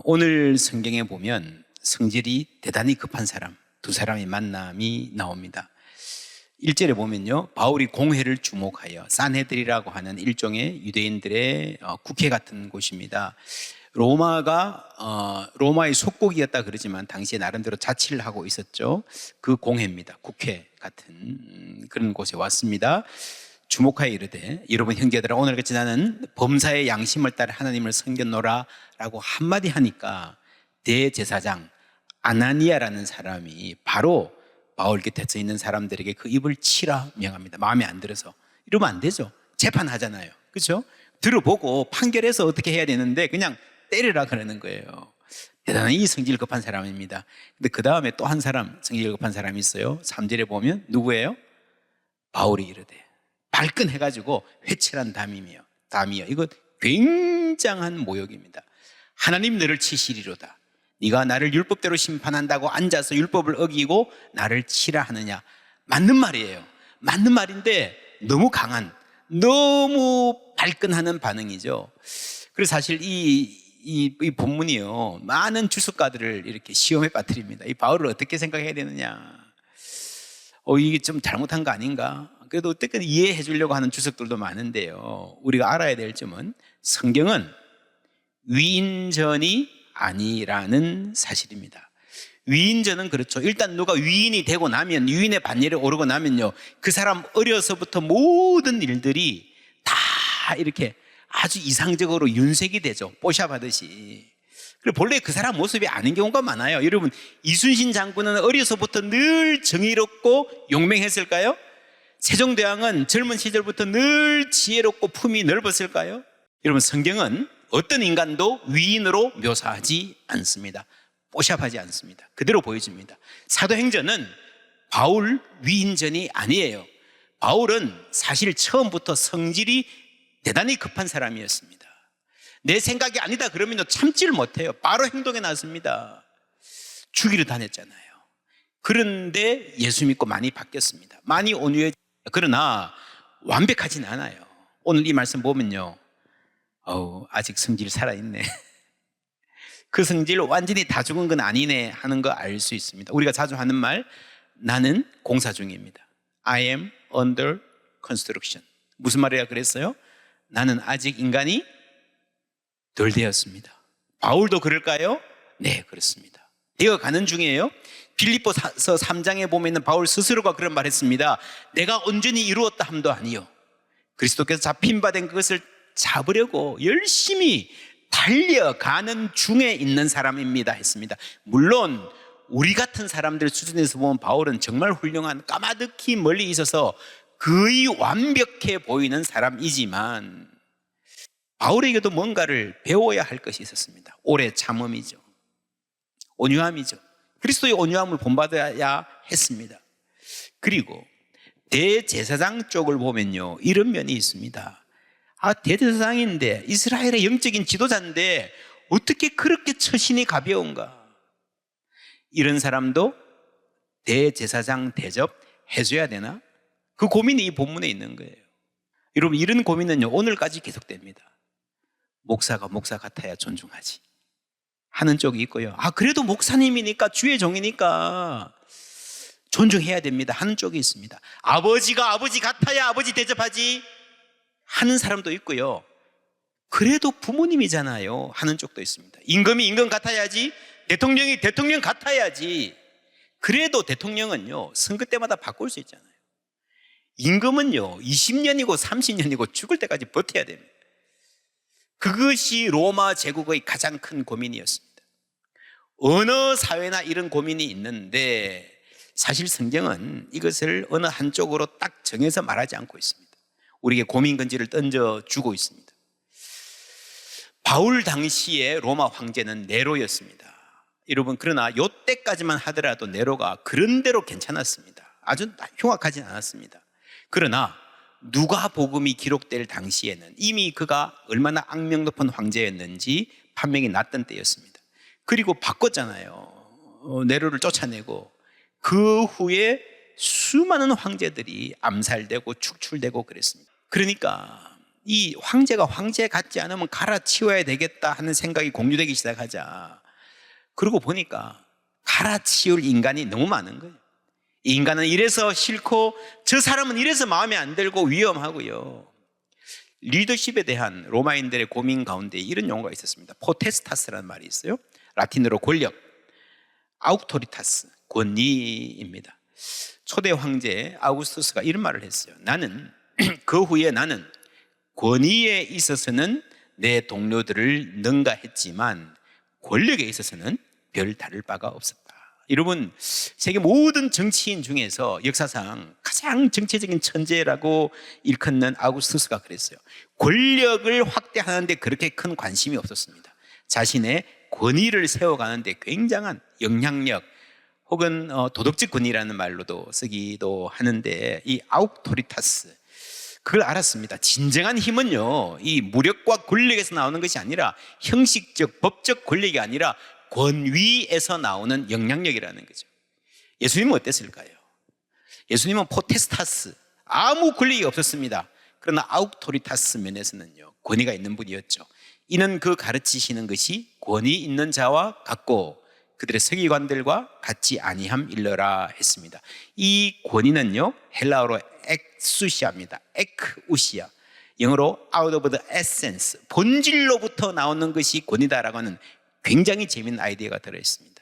오늘 성경에 보면 성질이 대단히 급한 사람, 두 사람의 만남이 나옵니다. 1절에 보면요, 바울이 공회를 주목하여, 산헤드린이라고 하는 일종의 유대인들의 국회 같은 곳입니다. 로마의 속국이었다 그러지만 당시에 나름대로 자치를 하고 있었죠. 그 공회입니다. 국회 같은 그런 곳에 왔습니다. 주목하여 이르되, 여러분 형제들아, 오늘같이 나는 범사의 양심을 따라 하나님을 섬겼노라 라고 한마디 하니까 대제사장 아나니아라는 사람이 바로 바울 곁에 있는 사람들에게 그 입을 치라 명합니다. 마음에 안 들어서. 이러면 안 되죠. 재판하잖아요. 그렇죠? 들어보고 판결해서 어떻게 해야 되는데 그냥 때리라 그러는 거예요. 대단히 성질 급한 사람입니다. 근데 그 다음에 또 한 사람, 성질 급한 사람이 있어요. 3절에 보면 누구예요? 바울이 이르되, 발끈해가지고 회칠한 담이여. 이거 굉장한 모욕입니다. 하나님 너를 치시리로다. 네가 나를 율법대로 심판한다고 앉아서 율법을 어기고 나를 치라 하느냐. 맞는 말이에요. 맞는 말인데 너무 강한, 너무 발끈하는 반응이죠. 그래서 사실 이 본문이요, 많은 주석가들을 이렇게 시험에 빠뜨립니다. 이 바울을 어떻게 생각해야 되느냐, 이게 좀 잘못한 거 아닌가. 그래도 어떻게 이해해 주려고 하는 주석들도 많은데요, 우리가 알아야 될 점은 성경은 위인전이 아니라는 사실입니다. 위인전은 그렇죠. 일단 누가 위인이 되고 나면, 위인의 반열에 오르고 나면요, 그 사람 어려서부터 모든 일들이 다 이렇게 아주 이상적으로 윤색이 되죠. 뽀샵하듯이. 그리고 본래 그 사람 모습이 아닌 경우가 많아요. 여러분, 이순신 장군은 어려서부터 늘 정의롭고 용맹했을까요? 세종대왕은 젊은 시절부터 늘 지혜롭고 품이 넓었을까요? 여러분, 성경은 어떤 인간도 위인으로 묘사하지 않습니다. 뽀샵하지 않습니다. 그대로 보여줍니다. 사도행전은 바울 위인전이 아니에요. 바울은 사실 처음부터 성질이 대단히 급한 사람이었습니다. 내 생각이 아니다 그러면 참지를 못해요. 바로 행동에 나섭니다. 죽이려 다녔잖아요. 그런데 예수 믿고 많이 바뀌었습니다. 많이 온유해졌습니다. 그러나 완벽하진 않아요. 오늘 이 말씀 보면요, 아직 성질 살아있네. 그 성질 완전히 다 죽은 건 아니네 하는 거 알 수 있습니다. 우리가 자주 하는 말, 나는 공사 중입니다. I am under construction. 무슨 말이야 그랬어요? 나는 아직 인간이 덜 되었습니다. 바울도 그럴까요? 네, 그렇습니다. 되어가는 중이에요. 빌립보서 3장에 보면 바울 스스로가 그런 말 했습니다. 내가 온전히 이루었다 함도 아니요, 그리스도께서 잡힌 바 된 그것을 잡으려고 열심히 달려가는 중에 있는 사람입니다 했습니다. 물론 우리 같은 사람들 수준에서 보면 바울은 정말 훌륭한, 까마득히 멀리 있어서 거의 완벽해 보이는 사람이지만 바울에게도 뭔가를 배워야 할 것이 있었습니다. 오래 참음이죠. 온유함이죠. 그리스도의 온유함을 본받아야 했습니다. 그리고 대제사장 쪽을 보면요, 이런 면이 있습니다. 대제사장인데, 이스라엘의 영적인 지도자인데 어떻게 그렇게 처신이 가벼운가. 이런 사람도 대제사장 대접 해줘야 되나? 그 고민이 이 본문에 있는 거예요. 여러분, 이런 고민은요, 오늘까지 계속됩니다. 목사가 목사 같아야 존중하지 하는 쪽이 있고요, 그래도 목사님이니까, 주의 종이니까 존중해야 됩니다 하는 쪽이 있습니다. 아버지가 아버지 같아야 아버지 대접하지 하는 사람도 있고요, 그래도 부모님이잖아요 하는 쪽도 있습니다. 임금이 임금 같아야지, 대통령이 대통령 같아야지. 그래도 대통령은요, 선거 때마다 바꿀 수 있잖아요. 임금은요, 20년이고 30년이고 죽을 때까지 버텨야 됩니다. 그것이 로마 제국의 가장 큰 고민이었습니다. 어느 사회나 이런 고민이 있는데 사실 성경은 이것을 어느 한쪽으로 딱 정해서 말하지 않고 있습니다. 우리에게 고민건지를 던져주고 있습니다. 바울 당시에 로마 황제는 네로였습니다. 여러분, 그러나 이때까지만 하더라도 네로가 그런대로 괜찮았습니다. 아주 흉악하진 않았습니다. 그러나 누가복음이 기록될 당시에는 이미 그가 얼마나 악명 높은 황제였는지 판명이 났던 때였습니다. 그리고 바꿨잖아요. 네로를 쫓아내고 그 후에 수많은 황제들이 암살되고 축출되고 그랬습니다. 그러니까 이 황제가 황제 같지 않으면 갈아치워야 되겠다 하는 생각이 공유되기 시작하자. 그러고 보니까 갈아치울 인간이 너무 많은 거예요. 이 인간은 이래서 싫고 저 사람은 이래서 마음에 안 들고 위험하고요. 리더십에 대한 로마인들의 고민 가운데 이런 용어가 있었습니다. 포테스타스라는 말이 있어요. 라틴어로 권력, 아우토리타스, 권위입니다. 초대 황제 아우구스투스가 이런 말을 했어요. 나는 그 후에 나는 권위에 있어서는 내 동료들을 능가했지만 권력에 있어서는 별 다를 바가 없었다. 여러분, 세계 모든 정치인 중에서 역사상 가장 정치적인 천재라고 일컫는 아우구스투스가 그랬어요. 권력을 확대하는데 그렇게 큰 관심이 없었습니다. 자신의 권위를 세워가는데 굉장한 영향력 혹은 도덕적 권위라는 말로도 쓰기도 하는데, 이 아우토리타스, 그걸 알았습니다. 진정한 힘은요, 이 무력과 권력에서 나오는 것이 아니라 형식적 법적 권력이 아니라 권위에서 나오는 영향력이라는 거죠. 예수님은 어땠을까요? 예수님은 포테스타스, 아무 권력이 없었습니다. 그러나 아우토리타스 면에서는요, 권위가 있는 분이었죠. 이는 그 가르치시는 것이 권위 있는 자와 같고 그들의 서기관들과 같지 아니함 일러라 했습니다. 이 권위는요, 헬라어로 엑수시아입니다. 에크우시아, 영어로 out of the essence, 본질로부터 나오는 것이 권위다라고 하는 굉장히 재미있는 아이디어가 들어있습니다.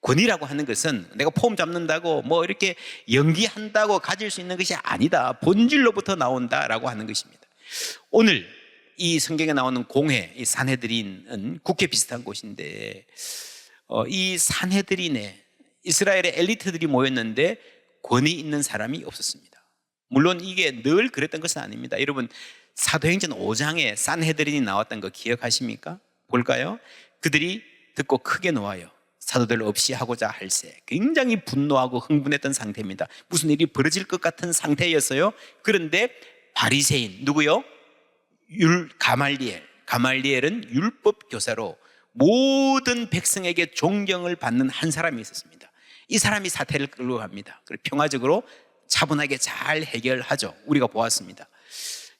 권위라고 하는 것은 내가 폼 잡는다고 뭐 이렇게 연기한다고 가질 수 있는 것이 아니다. 본질로부터 나온다라고 하는 것입니다. 오늘 이 성경에 나오는 공회, 이 산헤드린은 국회 비슷한 곳인데, 이 산헤드린에 이스라엘의 엘리트들이 모였는데 권위 있는 사람이 없었습니다. 물론 이게 늘 그랬던 것은 아닙니다. 여러분, 사도행전 5장에 산헤드린이 나왔던 거 기억하십니까? 볼까요? 그들이 듣고 크게 놓아요. 사도들 없이 하고자 할세. 굉장히 분노하고 흥분했던 상태입니다. 무슨 일이 벌어질 것 같은 상태였어요. 그런데 바리새인, 누구요? 가말리엘은 율법 교사로 모든 백성에게 존경을 받는 한 사람이 있었습니다. 이 사람이 사태를 끌고 갑니다. 그리고 평화적으로 차분하게 잘 해결하죠. 우리가 보았습니다.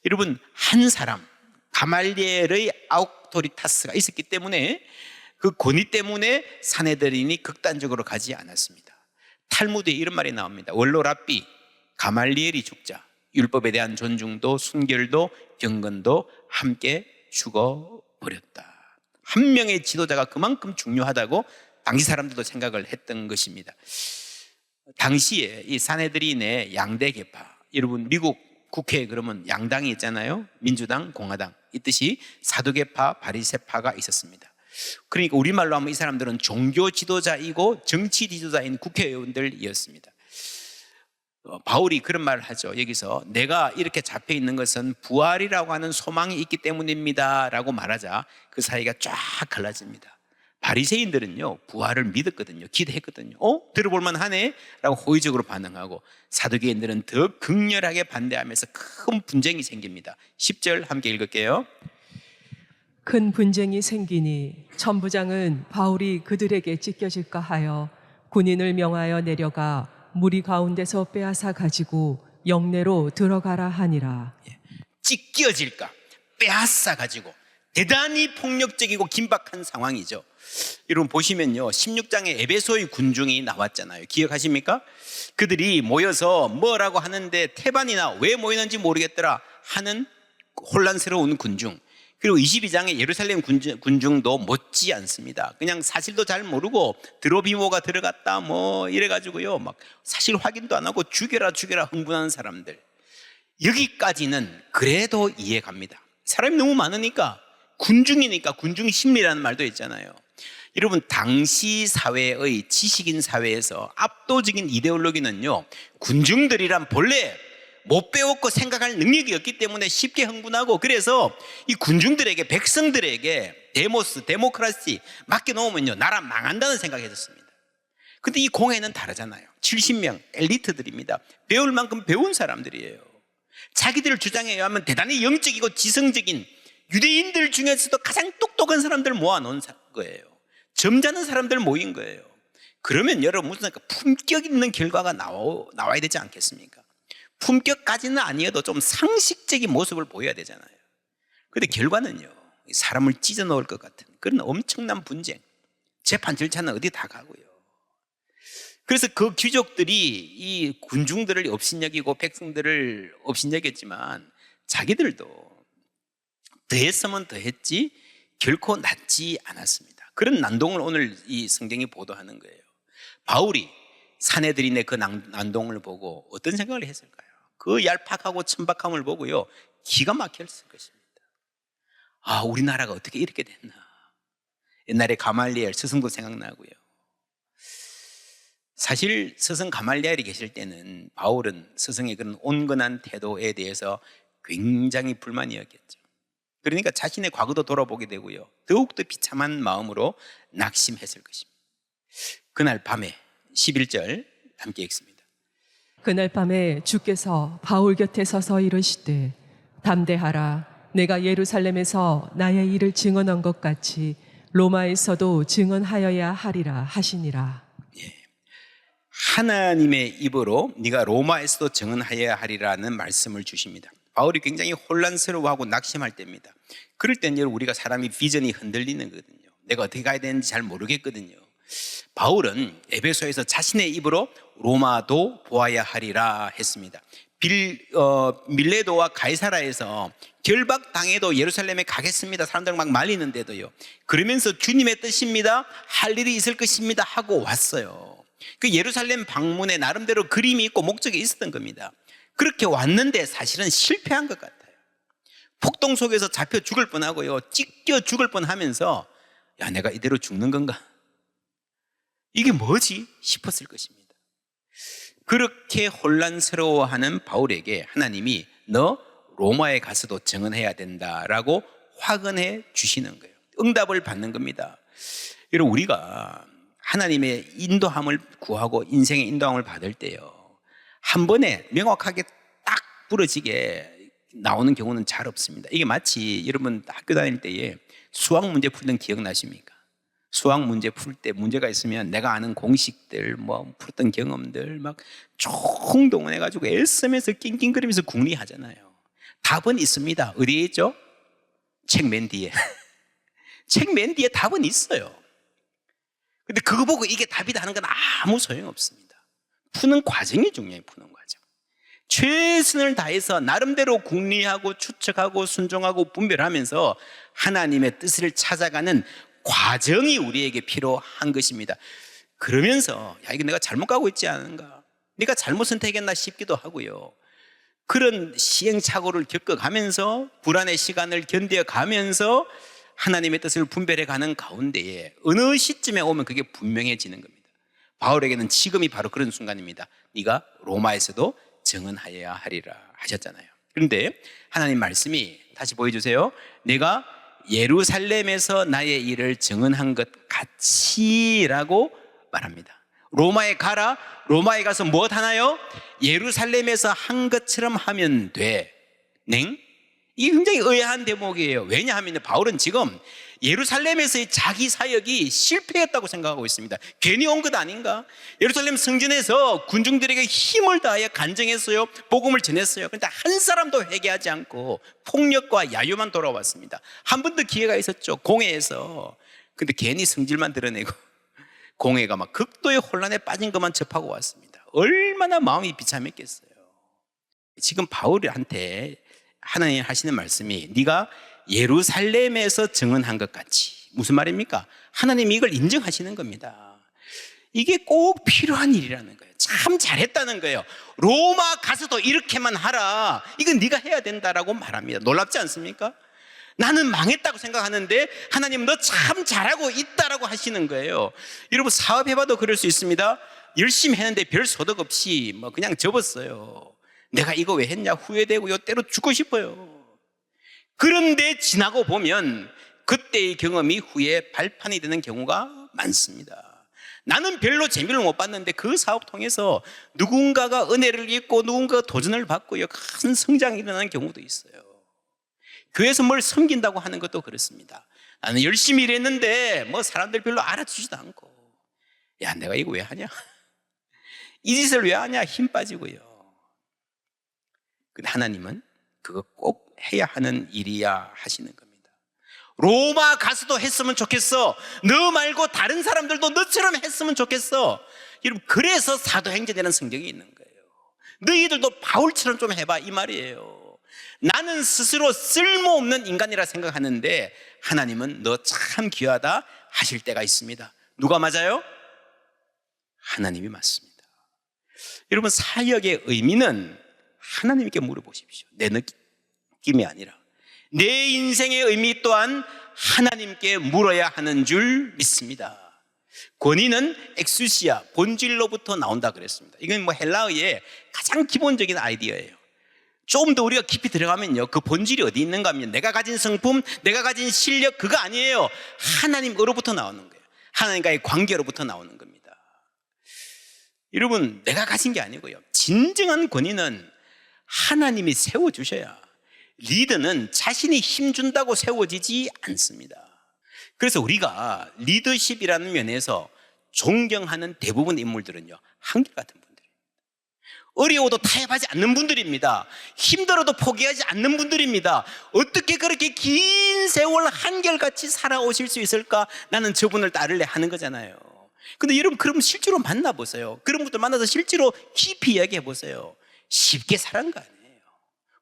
여러분, 한 사람, 가말리엘의 아우토리타스가 있었기 때문에, 그 권위 때문에 산헤드린이 극단적으로 가지 않았습니다. 탈무드에 이런 말이 나옵니다. 원로 랍비 가말리엘이 죽자 율법에 대한 존중도 순결도 경건도 함께 죽어버렸다. 한 명의 지도자가 그만큼 중요하다고 당시 사람들도 생각을 했던 것입니다. 당시에 이 산헤드린의 양대 계파, 여러분 미국 국회에 그러면 양당이 있잖아요. 민주당, 공화당 있듯이 사두개파, 바리새파가 있었습니다. 그러니까 우리말로 하면 이 사람들은 종교 지도자이고 정치 지도자인 국회의원들이었습니다. 바울이 그런 말을 하죠. 여기서 내가 이렇게 잡혀 있는 것은 부활이라고 하는 소망이 있기 때문입니다 라고 말하자 그 사이가 쫙 갈라집니다. 바리새인들은요 부활을 믿었거든요. 기대했거든요. 들어볼만 하네 라고 호의적으로 반응하고, 사두개인들은 더 극렬하게 반대하면서 큰 분쟁이 생깁니다. 10절 함께 읽을게요. 큰 분쟁이 생기니 천부장은 바울이 그들에게 찢겨질까 하여 군인을 명하여 내려가 무리 가운데서 빼앗아 가지고 영내로 들어가라 하니라. 찢겨질까, 빼앗아 가지고, 대단히 폭력적이고 긴박한 상황이죠. 여러분 보시면요 16장에 에베소의 군중이 나왔잖아요. 기억하십니까? 그들이 모여서 뭐라고 하는데 태반이나 왜 모이는지 모르겠더라 하는 혼란스러운 군중, 그리고 22장에 예루살렘 군중도 못지 않습니다. 그냥 사실도 잘 모르고 드로비모가 들어갔다 뭐 이래가지고요 막 사실 확인도 안 하고 죽여라 흥분하는 사람들. 여기까지는 그래도 이해갑니다. 사람이 너무 많으니까, 군중이니까 군중 심리라는 말도 있잖아요. 여러분 당시 사회의 지식인 사회에서 압도적인 이데올로기는요 군중들이란 본래 못 배웠고 생각할 능력이 없기 때문에 쉽게 흥분하고, 그래서 이 군중들에게, 백성들에게 데모크라시 맡겨놓으면요 나라 망한다는 생각이 했었습니다. 근데 이 공회는 다르잖아요. 70명 엘리트들입니다. 배울 만큼 배운 사람들이에요. 자기들 주장에 의하면 대단히 영적이고 지성적인 유대인들 중에서도 가장 똑똑한 사람들 모아놓은 거예요. 점잖은 사람들 모인 거예요. 그러면 여러분 무슨 품격 있는 결과가 나와야 되지 않겠습니까? 품격까지는 아니어도 좀 상식적인 모습을 보여야 되잖아요. 근데 결과는요, 사람을 찢어 넣을 것 같은 그런 엄청난 분쟁, 재판 절차는 어디 다 가고요. 그래서 그 귀족들이 이 군중들을 업신여기고 백성들을 업신여겼지만 자기들도 더했으면 더했지 결코 낫지 않았습니다. 그런 난동을 오늘 이 성경이 보도하는 거예요. 바울이 사내들인의 그 난동을 보고 어떤 생각을 했을까요? 그 얄팍하고 천박함을 보고요, 기가 막혔을 것입니다. 아, 우리나라가 어떻게 이렇게 됐나. 옛날에 가말리엘 스승도 생각나고요. 사실 스승 가말리엘이 계실 때는 바울은 스승의 그런 온건한 태도에 대해서 굉장히 불만이었겠죠. 그러니까 자신의 과거도 돌아보게 되고요, 더욱더 비참한 마음으로 낙심했을 것입니다. 그날 밤에 11절 함께 읽습니다. 그날 밤에 주께서 바울 곁에 서서 이르시되 담대하라. 내가 예루살렘에서 나의 일을 증언한 것 같이 로마에서도 증언하여야 하리라 하시니라. 하나님의 입으로 네가 로마에서도 증언하여야 하리라는 말씀을 주십니다. 바울이 굉장히 혼란스러워하고 낙심할 때입니다. 그럴 때는 우리가 사람이 비전이 흔들리는 거거든요. 내가 어떻게 가야 되는지 잘 모르겠거든요. 바울은 에베소에서 자신의 입으로 로마도 보아야 하리라 했습니다. 밀레도와 가이사라에서 결박당해도 예루살렘에 가겠습니다. 사람들 막 말리는데도요, 그러면서 주님의 뜻입니다, 할 일이 있을 것입니다 하고 왔어요. 그 예루살렘 방문에 나름대로 그림이 있고 목적이 있었던 겁니다. 그렇게 왔는데 사실은 실패한 것 같아요. 폭동 속에서 잡혀 죽을 뻔하고요, 찢겨 죽을 뻔하면서 야, 내가 이대로 죽는 건가? 이게 뭐지? 싶었을 것입니다. 그렇게 혼란스러워하는 바울에게 하나님이 너 로마에 가서도 증언해야 된다라고 화근해 주시는 거예요. 응답을 받는 겁니다. 여러분, 우리가 하나님의 인도함을 구하고 인생의 인도함을 받을 때요, 한 번에 명확하게 딱 부러지게 나오는 경우는 잘 없습니다. 이게 마치 여러분 학교 다닐 때에 수학 문제 풀던 기억나십니까? 수학 문제 풀 때 문제가 있으면 내가 아는 공식들, 뭐 풀었던 경험들 막 총동원해가지고 애쓰면서 낑낑거리면서 궁리하잖아요. 답은 있습니다. 어디에 있죠? 책 맨 뒤에. 책 맨 뒤에 답은 있어요. 근데 그거 보고 이게 답이다 하는 건 아무 소용없습니다. 푸는 과정이 중요해요. 푸는 과정. 최선을 다해서 나름대로 궁리하고 추측하고 순종하고 분별하면서 하나님의 뜻을 찾아가는 과정이 우리에게 필요한 것입니다. 그러면서 야, 이거 내가 잘못 가고 있지 않은가, 내가 잘못 선택했나 싶기도 하고요. 그런 시행착오를 겪어가면서 불안의 시간을 견뎌가면서 하나님의 뜻을 분별해가는 가운데에 어느 시점에 오면 그게 분명해지는 겁니다. 바울에게는 지금이 바로 그런 순간입니다. 네가 로마에서도 증언하여야 하리라 하셨잖아요. 그런데 하나님 말씀이 다시 보여주세요. 내가 예루살렘에서 나의 일을 증언한 것 같이라고 말합니다. 로마에 가라. 로마에 가서 무엇 하나요? 예루살렘에서 한 것처럼 하면 돼. 냉? 이게 굉장히 의아한 대목이에요. 왜냐하면 바울은 지금 예루살렘에서의 자기 사역이 실패했다고 생각하고 있습니다. 괜히 온 것 아닌가? 예루살렘 성전에서 군중들에게 힘을 다하여 간증했어요. 복음을 전했어요. 그런데 한 사람도 회개하지 않고 폭력과 야유만 돌아왔습니다. 한 번도 기회가 있었죠. 공회에서. 근데 괜히 성질만 드러내고 공회가 막 극도의 혼란에 빠진 것만 접하고 왔습니다. 얼마나 마음이 비참했겠어요. 지금 바울한테 하나님 하시는 말씀이 네가 예루살렘에서 증언한 것 같이, 무슨 말입니까? 하나님이 이걸 인정하시는 겁니다. 이게 꼭 필요한 일이라는 거예요. 참 잘했다는 거예요. 로마 가서도 이렇게만 하라, 이건 네가 해야 된다라고 말합니다. 놀랍지 않습니까? 나는 망했다고 생각하는데 하나님 너 참 잘하고 있다라고 하시는 거예요. 여러분 사업해봐도 그럴 수 있습니다. 열심히 했는데 별 소득 없이 뭐 그냥 접었어요. 내가 이거 왜 했냐 후회되고요, 때로 죽고 싶어요. 그런데 지나고 보면 그때의 경험이 후에 발판이 되는 경우가 많습니다. 나는 별로 재미를 못 봤는데 그 사업 통해서 누군가가 은혜를 입고 누군가가 도전을 받고요, 큰 성장이 일어나는 경우도 있어요. 교회에서 뭘 섬긴다고 하는 것도 그렇습니다. 나는 열심히 일했는데 뭐 사람들 별로 알아주지도 않고, 야 내가 이거 왜 하냐, 이 짓을 왜 하냐, 힘 빠지고요. 근데 하나님은 그거 꼭 해야 하는 일이야 하시는 겁니다. 로마 가서도 했으면 좋겠어. 너 말고 다른 사람들도 너처럼 했으면 좋겠어. 여러분, 그래서 사도행전이라는 성경이 있는 거예요. 너희들도 바울처럼 좀 해봐, 이 말이에요. 나는 스스로 쓸모없는 인간이라 생각하는데 하나님은 너 참 귀하다 하실 때가 있습니다. 누가 맞아요? 하나님이 맞습니다. 여러분, 사역의 의미는 하나님께 물어보십시오. 내 느낌이 아니라 내 인생의 의미 또한 하나님께 물어야 하는 줄 믿습니다. 권위는 엑수시아, 본질로부터 나온다 그랬습니다. 이건 뭐 헬라어의 가장 기본적인 아이디어예요. 좀 더 우리가 깊이 들어가면요, 그 본질이 어디 있는가 하면 내가 가진 성품, 내가 가진 실력, 그거 아니에요. 하나님으로부터 나오는 거예요. 하나님과의 관계로부터 나오는 겁니다. 여러분, 내가 가진 게 아니고요, 진정한 권위는 하나님이 세워주셔야, 리더는 자신이 힘준다고 세워지지 않습니다. 그래서 우리가 리더십이라는 면에서 존경하는 대부분의 인물들은요, 한결같은 분들입니다. 어려워도 타협하지 않는 분들입니다. 힘들어도 포기하지 않는 분들입니다. 어떻게 그렇게 긴 세월 한결같이 살아오실 수 있을까? 나는 저분을 따를래 하는 거잖아요. 근데 여러분, 그럼 실제로 만나보세요. 그런 분들 만나서 실제로 깊이 이야기해보세요. 쉽게 살은 거 아니에요.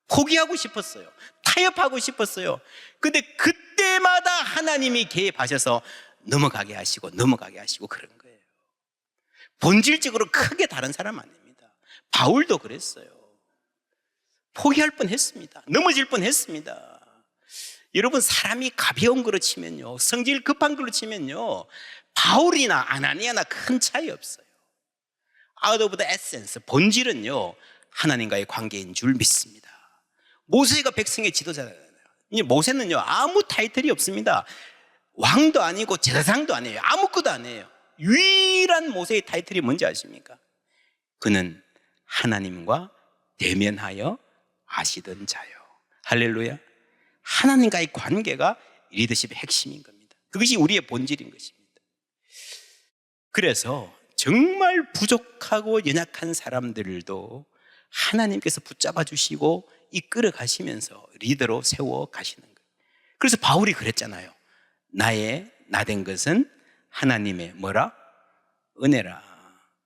포기하고 싶었어요. 타협하고 싶었어요. 근데 그때마다 하나님이 개입하셔서 넘어가게 하시고 그런 거예요. 본질적으로 크게 다른 사람 아닙니다. 바울도 그랬어요. 포기할 뻔했습니다. 넘어질 뻔했습니다. 여러분, 사람이 가벼운 걸로 치면요, 성질 급한 걸로 치면요, 바울이나 아나니아나 큰 차이 없어요. Out of the essence, 본질은요, 하나님과의 관계인 줄 믿습니다. 모세가 백성의 지도자잖아요. 모세는요, 아무 타이틀이 없습니다. 왕도 아니고 제사장도 아니에요. 아무것도 아니에요. 유일한 모세의 타이틀이 뭔지 아십니까? 그는 하나님과 대면하여 아시던 자요. 할렐루야. 하나님과의 관계가 리더십의 핵심인 겁니다. 그것이 우리의 본질인 것입니다. 그래서 정말 부족하고 연약한 사람들도 하나님께서 붙잡아 주시고 이끌어 가시면서 리더로 세워 가시는 거예요. 그래서 바울이 그랬잖아요. 나된 것은 하나님의 뭐라? 은혜라.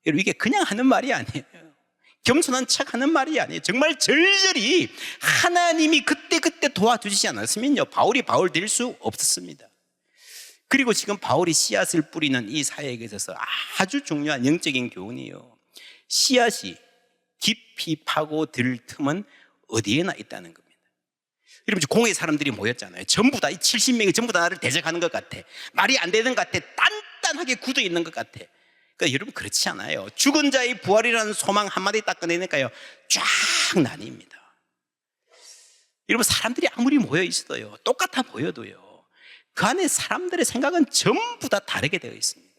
여러분, 이게 그냥 하는 말이 아니에요. 겸손한 척 하는 말이 아니에요. 정말 절절히 하나님이 그때 도와주시지 않았으면요, 바울이 바울 될 수 없었습니다. 그리고 지금 바울이 씨앗을 뿌리는 이 사역에 있어서 아주 중요한 영적인 교훈이에요. 씨앗이 깊이 파고들 틈은 어디에나 있다는 겁니다. 여러분, 공회 사람들이 모였잖아요. 전부 다, 이 70명이 전부 다 나를 대적하는 것 같아. 말이 안 되는 것 같아. 단단하게 굳어 있는 것 같아. 그러니까 여러분, 그렇지 않아요. 죽은 자의 부활이라는 소망 한마디 딱 꺼내니까요, 쫙 나뉩니다. 여러분, 사람들이 아무리 모여 있어도요, 똑같아 보여도요, 그 안에 사람들의 생각은 전부 다 다르게 되어 있습니다.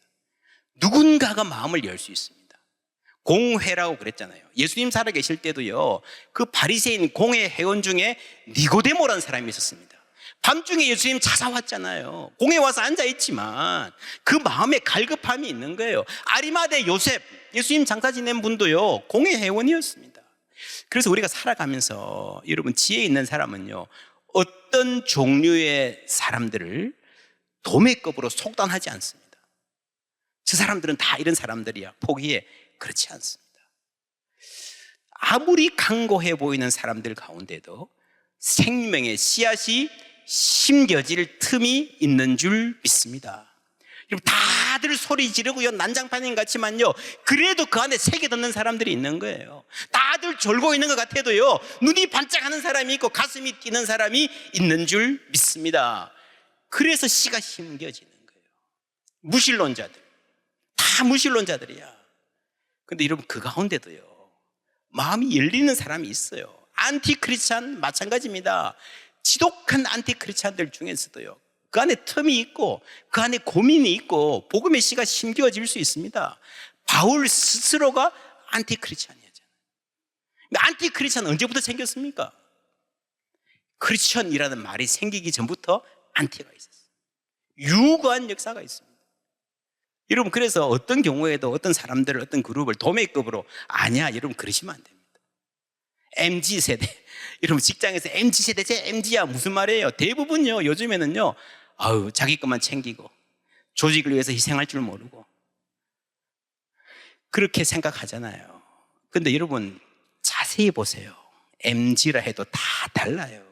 누군가가 마음을 열 수 있습니다. 공회라고 그랬잖아요. 예수님 살아계실 때도요, 그 바리새인 공회 회원 중에 니고데모라는 사람이 있었습니다. 밤중에 예수님 찾아왔잖아요. 공회 와서 앉아있지만 그 마음에 갈급함이 있는 거예요. 아리마대 요셉, 예수님 장사 지낸 분도요, 공회 회원이었습니다. 그래서 우리가 살아가면서 여러분, 지혜 있는 사람은요, 어떤 종류의 사람들을 도매급으로 속단하지 않습니다. 저 사람들은 다 이런 사람들이야, 포기해. 그렇지 않습니다. 아무리 강고해 보이는 사람들 가운데도 생명의 씨앗이 심겨질 틈이 있는 줄 믿습니다. 여러분, 다들 소리 지르고요, 난장판인 같지만요, 그래도 그 안에 새겨 듣는 사람들이 있는 거예요. 다들 졸고 있는 것 같아도요, 눈이 반짝하는 사람이 있고 가슴이 뛰는 사람이 있는 줄 믿습니다. 그래서 씨가 심겨지는 거예요. 무신론자들, 다 무신론자들이야. 근데 여러분, 그 가운데도요, 마음이 열리는 사람이 있어요. 안티크리스찬 마찬가지입니다. 지독한 안티크리스찬들 중에서도요, 그 안에 틈이 있고 그 안에 고민이 있고 복음의 씨가 심겨질 수 있습니다. 바울 스스로가 안티크리스찬이었잖아요. 안티크리스찬은 언제부터 생겼습니까? 크리스천이라는 말이 생기기 전부터 안티가 있었어요. 유구한 역사가 있습니다. 여러분, 그래서 어떤 경우에도 어떤 사람들을, 어떤 그룹을 도매급으로, 아니야, 여러분, 그러시면 안 됩니다. MZ세대. 여러분 직장에서 MZ세대, 제 MZ야 무슨 말이에요? 대부분요 요즘에는요 자기 것만 챙기고 조직을 위해서 희생할 줄 모르고 그렇게 생각하잖아요. 근데 여러분 자세히 보세요. MZ라 해도 다 달라요.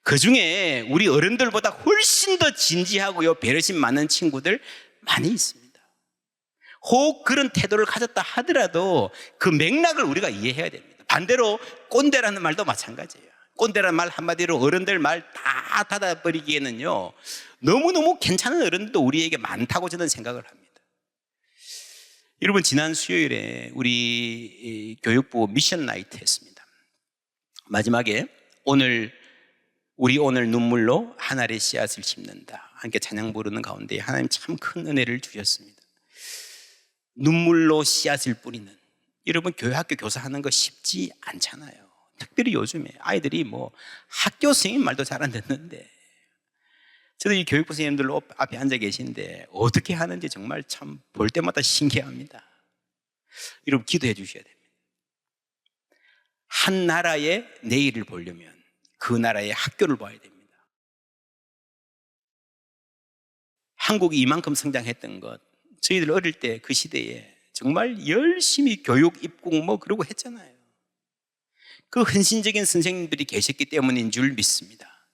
그중에 우리 어른들보다 훨씬 더 진지하고요 배려심 많은 친구들 많이 있습니다. 혹 그런 태도를 가졌다 하더라도 그 맥락을 우리가 이해해야 됩니다. 반대로 꼰대라는 말도 마찬가지예요. 꼰대라는 말 한마디로 어른들 말 다 닫아버리기에는요 너무너무 괜찮은 어른들도 우리에게 많다고 저는 생각을 합니다. 여러분 지난 수요일에 우리 교육부 미션 나이트 했습니다. 마지막에 우리 오늘 눈물로 한 알의 씨앗을 심는다 함께 찬양 부르는 가운데 하나님 참 큰 은혜를 주셨습니다. 눈물로 씨앗을 뿌리는, 여러분 교회 학교 교사하는 거 쉽지 않잖아요. 특별히 요즘에 아이들이 학교 선생님 말도 잘 안 듣는데, 저도 이 교육부 선생님들 앞에 앉아 계신데 어떻게 하는지 정말 참 볼 때마다 신기합니다. 여러분 기도해 주셔야 됩니다. 한 나라의 내일을 보려면 그 나라의 학교를 봐야 됩니다. 한국이 이만큼 성장했던 것, 저희들 어릴 때 그 시대에 정말 열심히 교육 입국 그러고 했잖아요. 그 헌신적인 선생님들이 계셨기 때문인 줄 믿습니다.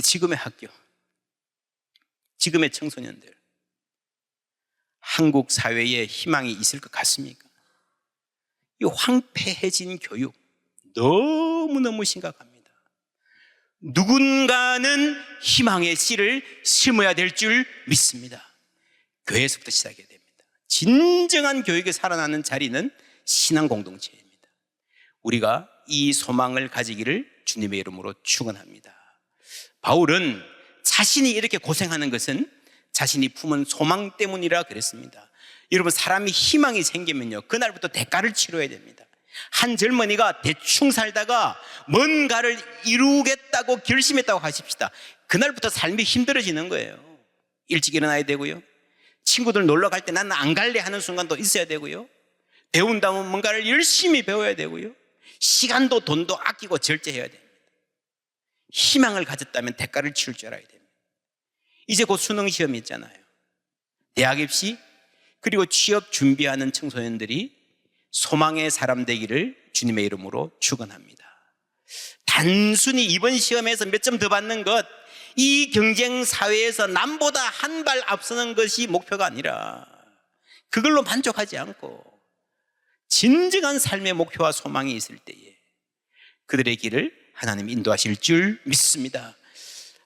지금의 학교, 지금의 청소년들, 한국 사회에 희망이 있을 것 같습니까? 이 황폐해진 교육 너무너무 심각합니다. 누군가는 희망의 씨를 심어야 될 줄 믿습니다. 교회에서부터 시작해야 됩니다. 진정한 교육에 살아나는 자리는 신앙 공동체입니다. 우리가 이 소망을 가지기를 주님의 이름으로 축원합니다. 바울은 자신이 이렇게 고생하는 것은 자신이 품은 소망 때문이라 그랬습니다. 여러분 사람이 희망이 생기면요 그날부터 대가를 치러야 됩니다. 한 젊은이가 대충 살다가 뭔가를 이루겠다고 결심했다고 하십시다. 그날부터 삶이 힘들어지는 거예요. 일찍 일어나야 되고요, 친구들 놀러 갈 때 나는 안 갈래 하는 순간도 있어야 되고요, 배운다면 뭔가를 열심히 배워야 되고요, 시간도 돈도 아끼고 절제해야 됩니다. 희망을 가졌다면 대가를 치를 줄 알아야 됩니다. 이제 곧 수능 시험이 있잖아요. 대학 입시 그리고 취업 준비하는 청소년들이 소망의 사람 되기를 주님의 이름으로 축원합니다. 단순히 이번 시험에서 몇 점 더 받는 것, 이 경쟁 사회에서 남보다 한 발 앞서는 것이 목표가 아니라 그걸로 만족하지 않고 진정한 삶의 목표와 소망이 있을 때에 그들의 길을 하나님 인도하실 줄 믿습니다.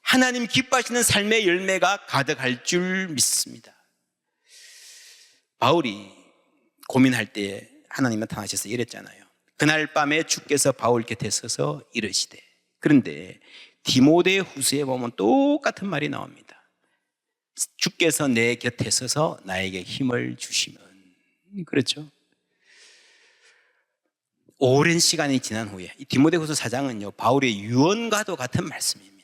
하나님 기뻐하시는 삶의 열매가 가득할 줄 믿습니다. 바울이 고민할 때 하나님 나타나셔서 이랬잖아요. 그날 밤에 주께서 바울 곁에 서서 이르시되. 그런데 디모데 후서에 보면 똑같은 말이 나옵니다. 주께서 내 곁에 서서 나에게 힘을 주시면. 그렇죠? 오랜 시간이 지난 후에 이 디모데후서 4장은요 바울의 유언과도 같은 말씀입니다.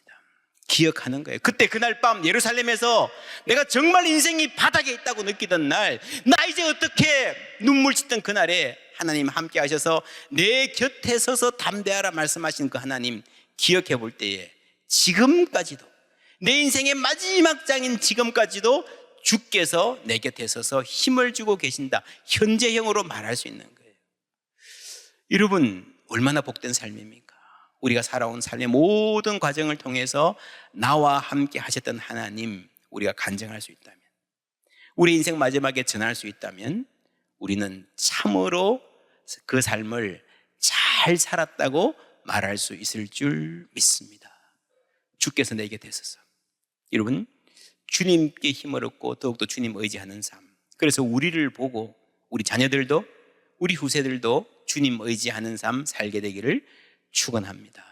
기억하는 거예요. 그때 그날 밤 예루살렘에서 내가 정말 인생이 바닥에 있다고 느끼던 날, 나 이제 어떻게 눈물 짓던 그날에 하나님 함께 하셔서 내 곁에 서서 담대하라 말씀하신 그 하나님 기억해 볼 때에 지금까지도 내 인생의 마지막 장인 지금까지도 주께서 내 곁에 서서 힘을 주고 계신다, 현재형으로 말할 수 있는 거예요. 여러분 얼마나 복된 삶입니까? 우리가 살아온 삶의 모든 과정을 통해서 나와 함께 하셨던 하나님, 우리가 간증할 수 있다면, 우리 인생 마지막에 전할 수 있다면 우리는 참으로 그 삶을 잘 살았다고 말할 수 있을 줄 믿습니다. 주께서 내게 되소서. 여러분 주님께 힘을 얻고 더욱더 주님 의지하는 삶, 그래서 우리를 보고 우리 자녀들도 우리 후세들도 주님 의지하는 삶 살게 되기를 축원합니다.